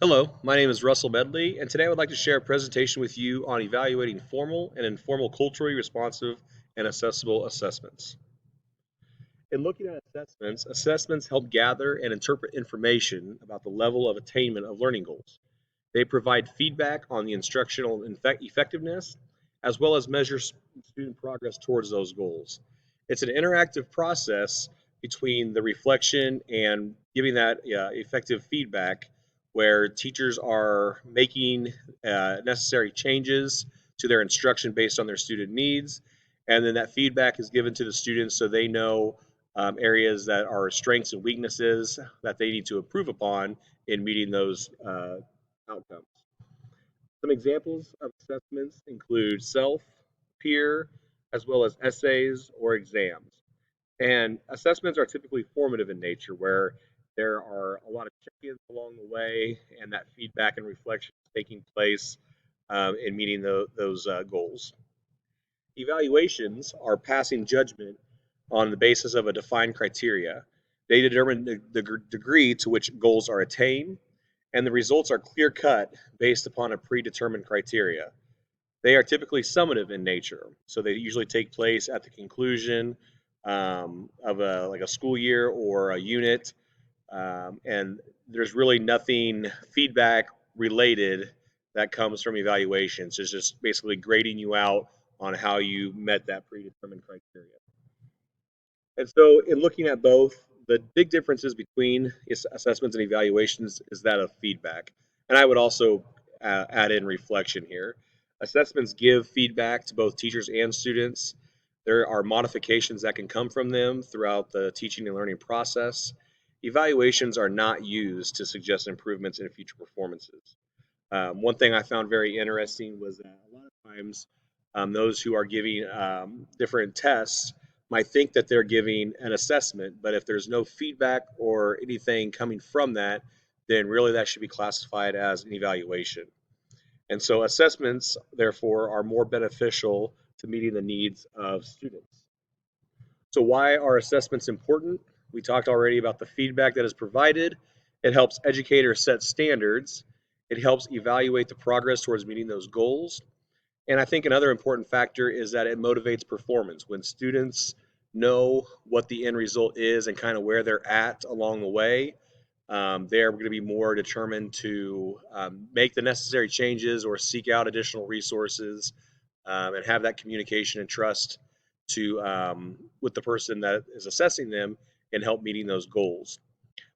Hello, my name is Russell Medley, and today I would like to share a presentation with you on evaluating formal and informal culturally responsive and accessible assessments. In looking at assessments, assessments help gather and interpret information about the level of attainment of learning goals. They provide feedback on the instructional effectiveness, as well as measure student progress towards those goals. It's an interactive process between the reflection and giving that effective feedback, where teachers are making necessary changes to their instruction based on their student needs, and then that feedback is given to the students so they know areas that are strengths and weaknesses that they need to improve upon in meeting those outcomes. Some examples of assessments include self, peer, as well as essays or exams. And assessments are typically formative in nature, where there are a lot of check-ins along the way, and that feedback and reflection is taking place in meeting those goals. Evaluations are passing judgment on the basis of a defined criteria. They determine the degree to which goals are attained, and the results are clear cut based upon a predetermined criteria. They are typically summative in nature, so they usually take place at the conclusion of a school year or a unit, and there's really nothing feedback related that comes from evaluations. It's just basically grading you out on how you met that predetermined criteria. And so, in looking at both, the big differences between assessments and evaluations is that of feedback. And I would also add in reflection here. Assessments give feedback to both teachers and students. There are modifications that can come from them throughout the teaching and learning process. Evaluations are not used to suggest improvements in future performances. One thing I found very interesting was that a lot of times those who are giving different tests might think that they're giving an assessment, but if there's no feedback or anything coming from that, then really that should be classified as an evaluation. And so assessments, therefore, are more beneficial to meeting the needs of students. So, why are assessments important? We talked already about the feedback that is provided. It helps educators set standards. It helps evaluate the progress towards meeting those goals. And I think another important factor is that it motivates performance. When students know what the end result is and kind of where they're at along the way, they're going to be more determined to make the necessary changes or seek out additional resources and have that communication and trust to with the person that is assessing them and help meeting those goals.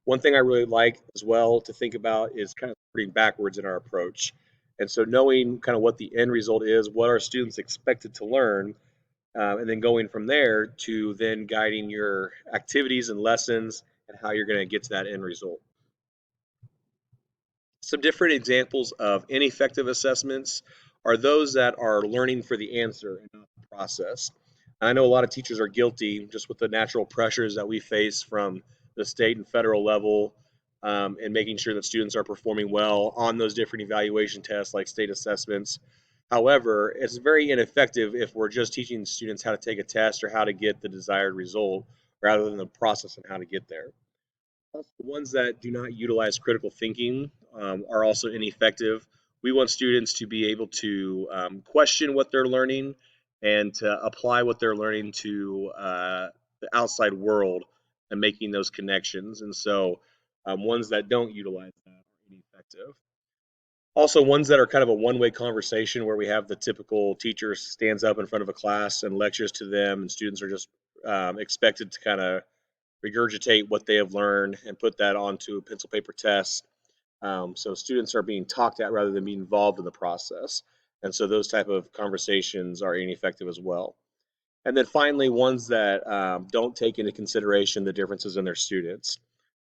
One thing I really like as well to think about is kind of starting backwards in our approach. And so knowing kind of what the end result is, what are students expected to learn, and then going from there to then guiding your activities and lessons and how you're going to get to that end result. Some different examples of ineffective assessments are those that are learning for the answer and not the process. I know a lot of teachers are guilty just with the natural pressures that we face from the state and federal level, and making sure that students are performing well on those different evaluation tests like state assessments. However, it's very ineffective if we're just teaching students how to take a test or how to get the desired result rather than the process and how to get there. Also, ones that do not utilize critical thinking are also ineffective. We want students to be able to question what they're learning and to apply what they're learning to the outside world and making those connections. And so, ones that don't utilize that are ineffective. Also, ones that are kind of a one-way conversation where we have the typical teacher stands up in front of a class and lectures to them, and students are just expected to kind of regurgitate what they have learned and put that onto a pencil paper test. So students are being talked at rather than being involved in the process. And so those type of conversations are ineffective as well. And then finally, ones that don't take into consideration the differences in their students.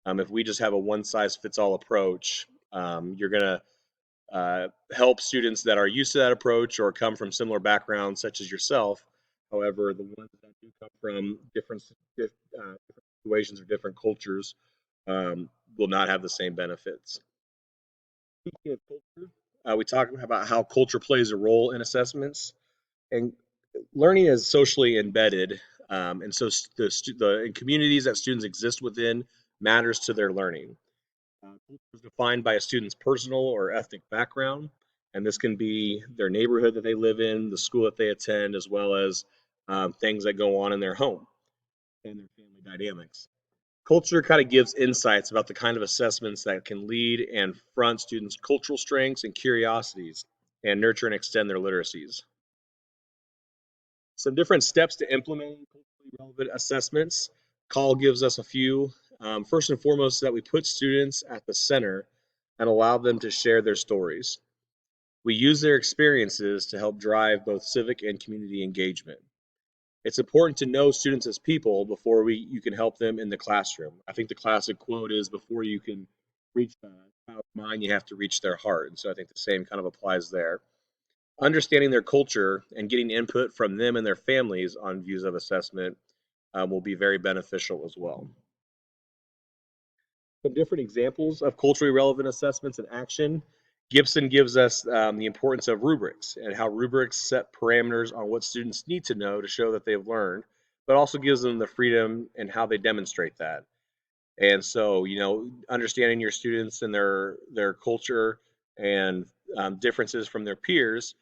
If we just have a one size fits all approach, you're going to help students that are used to that approach or come from similar backgrounds, such as yourself. However, the ones that do come from different situations or different cultures will not have the same benefits. Speaking of culture, we talk about how culture plays a role in assessments, and learning is socially embedded, and so the communities that students exist within matters to their learning. Culture is defined by a student's personal or ethnic background, and this can be their neighborhood that they live in, the school that they attend, as well as things that go on in their home and their family dynamics. Culture kind of gives insights about the kind of assessments that can lead and front students' cultural strengths and curiosities and nurture and extend their literacies. Some different steps to implementing culturally relevant assessments. Call gives us a few. First and foremost, that we put students at the center and allow them to share their stories. We use their experiences to help drive both civic and community engagement. It's important to know students as people before you can help them in the classroom. I think the classic quote is before you can reach the child's mind, you have to reach their heart. And so I think the same kind of applies there. Understanding their culture and getting input from them and their families on views of assessment will be very beneficial as well. Some different examples of culturally relevant assessments in action. Gibson gives us the importance of rubrics and how rubrics set parameters on what students need to know to show that they've learned, but also gives them the freedom and how they demonstrate that. And so, understanding your students and their culture and differences from their peers,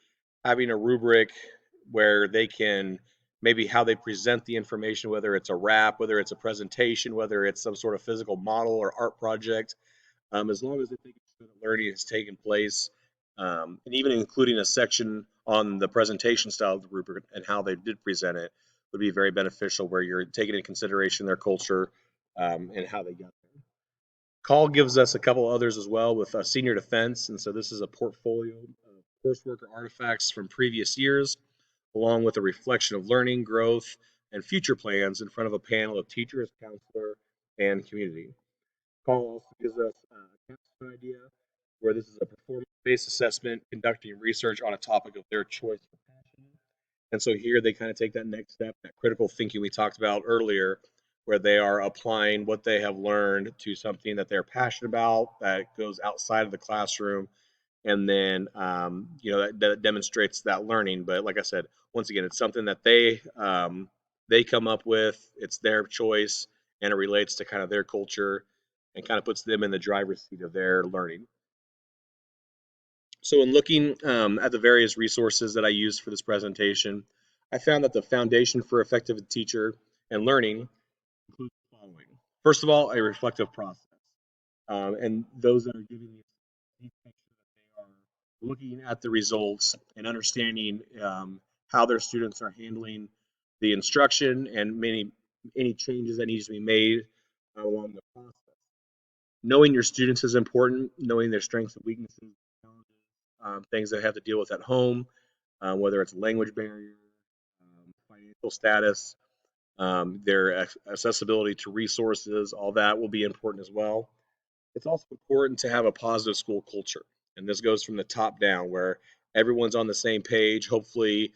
having a rubric where they can maybe how they present the information, whether it's a rap, whether it's a presentation, whether it's some sort of physical model or art project, as long as they think that learning has taken place, and even including a section on the presentation style of the rubric and how they did present it would be very beneficial where you're taking into consideration their culture and how they got there. Call gives us a couple others as well with senior defense, and so this is a portfolio of coursework or artifacts from previous years, along with a reflection of learning, growth, and future plans in front of a panel of teachers, counselor, and community. Call also gives us a capstone idea, where this is a performance-based assessment conducting research on a topic of their choice or passion. And so here they kind of take that next step, that critical thinking we talked about earlier, where they are applying what they have learned to something that they're passionate about that goes outside of the classroom, and then that demonstrates that learning. But like I said, once again, it's something that they come up with. It's their choice, and it relates to kind of their culture, and kind of puts them in the driver's seat of their learning. So, in looking at the various resources that I used for this presentation, I found that the foundation for effective teacher and learning includes the following. First of all, a reflective process. And those that are giving these make sure that they are looking at the results and understanding how their students are handling the instruction and any changes that needs to be made along the process. Knowing your students is important. Knowing their strengths and weaknesses, things they have to deal with at home, whether it's language barrier, financial status, their accessibility to resources, all that will be important as well. It's also important to have a positive school culture, and this goes from the top down, where everyone's on the same page. Hopefully,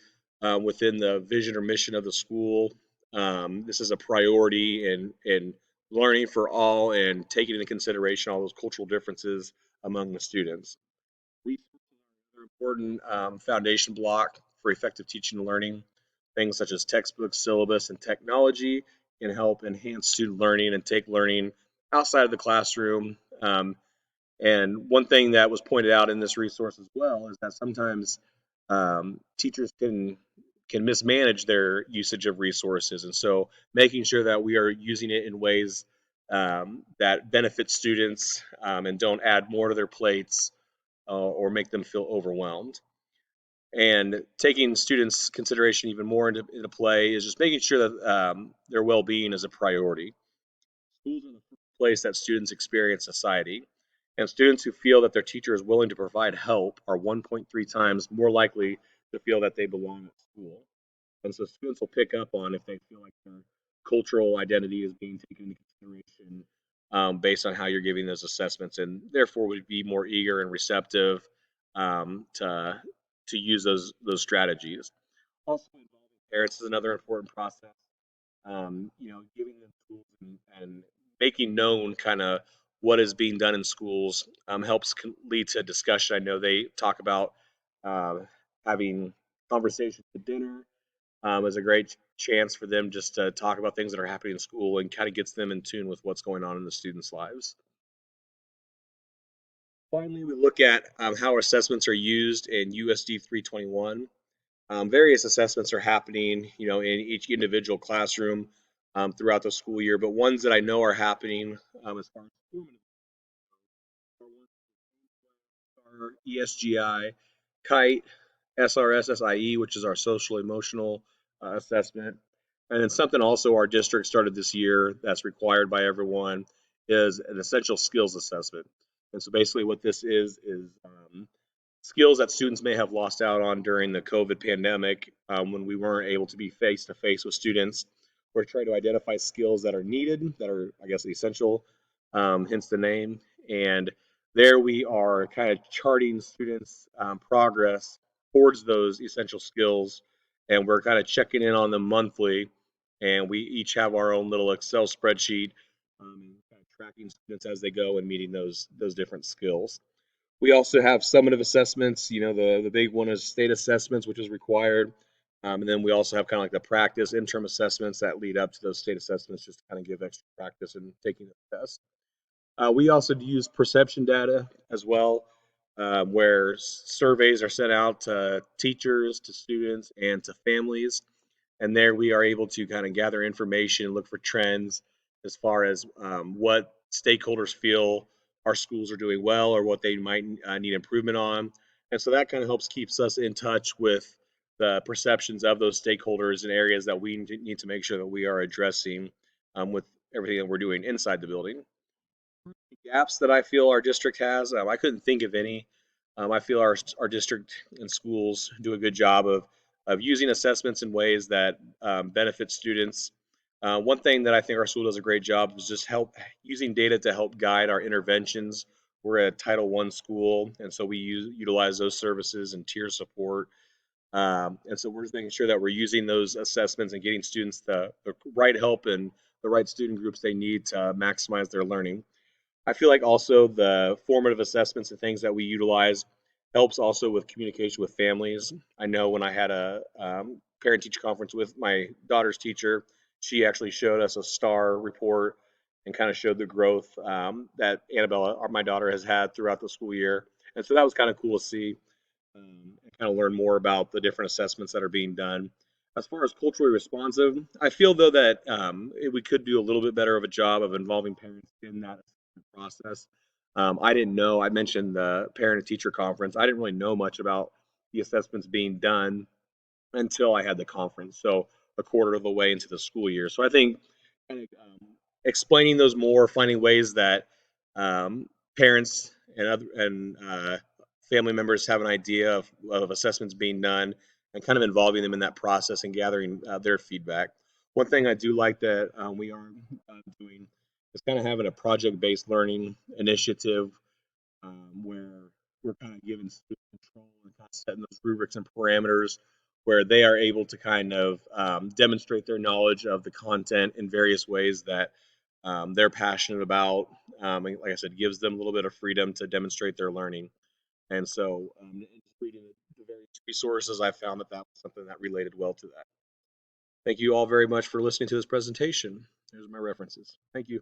within the vision or mission of the school, this is a priority in learning for all and taking into consideration all those cultural differences among the students. Resources are another important foundation block for effective teaching and learning. Things such as textbooks, syllabus, and technology can help enhance student learning and take learning outside of the classroom. And one thing that was pointed out in this resource as well is that sometimes teachers can mismanage their usage of resources, and so making sure that we are using it in ways that benefit students and don't add more to their plates or make them feel overwhelmed. And taking students' consideration even more into play is just making sure that their well-being is a priority. Schools are the first place that students experience society, and students who feel that their teacher is willing to provide help are 1.3 times more likely to feel that they belong at school. And so students will pick up on if they feel like their cultural identity is being taken into consideration based on how you're giving those assessments, and therefore would be more eager and receptive to use those strategies. Also, involving parents is another important process. Giving them tools and making known kind of what is being done in schools helps lead to discussion. I know they talk about uh, having conversations at dinner is a great chance for them just to talk about things that are happening in school and kind of gets them in tune with what's going on in the students' lives. Finally, we look at how assessments are used in USD 321. Various assessments are happening, in each individual classroom throughout the school year, but ones that I know are happening as far as formative are ESGI, KITE, SRSSIE, which is our social emotional assessment. And then something also our district started this year that's required by everyone is an essential skills assessment. And so basically what this is skills that students may have lost out on during the COVID pandemic when we weren't able to be face to face with students. We're trying to identify skills that are needed, that are, I guess, essential, hence the name. And there we are kind of charting students' progress towards those essential skills. And we're kind of checking in on them monthly. And we each have our own little Excel spreadsheet and kind of tracking students as they go and meeting those different skills. We also have summative assessments. The big one is state assessments, which is required. And then we also have kind of like the practice interim assessments that lead up to those state assessments just to kind of give extra practice in taking the test. We also use perception data as well, where surveys are sent out to teachers, to students, and to families. And there we are able to kind of gather information and look for trends as far as what stakeholders feel our schools are doing well or what they might need improvement on. And so that kind of helps keeps us in touch with the perceptions of those stakeholders in areas that we need to make sure that we are addressing with everything that we're doing inside the building. Gaps that I feel our district has, I couldn't think of any. I feel our district and schools do a good job of using assessments in ways that benefit students. One thing that I think our school does a great job is just help using data to help guide our interventions. We're a Title I school, and so we utilize those services and tier support. And so we're just making sure that we're using those assessments and getting students the right help and the right student groups they need to maximize their learning. I feel like also the formative assessments and things that we utilize helps also with communication with families. I know when I had a parent teacher conference with my daughter's teacher, she actually showed us a star report and kind of showed the growth that Annabella, my daughter, has had throughout the school year. And so that was kind of cool to see and kind of learn more about the different assessments that are being done. As far as culturally responsive, I feel though that we could do a little bit better of a job of involving parents in that process. I didn't know, I mentioned the parent and teacher conference. I didn't really know much about the assessments being done until I had the conference. So a quarter of the way into the school year. So I think kind of explaining those more, finding ways that parents and family members have an idea of assessments being done and kind of involving them in that process and gathering their feedback. One thing I do like that we are doing is kind of having a project-based learning initiative where we're kind of giving student control and kind of setting those rubrics and parameters where they are able to kind of demonstrate their knowledge of the content in various ways that they're passionate about. And like I said, gives them a little bit of freedom to demonstrate their learning. And so, just reading the various resources, I found that that was something that related well to that. Thank you all very much for listening to this presentation. Here's my references. Thank you.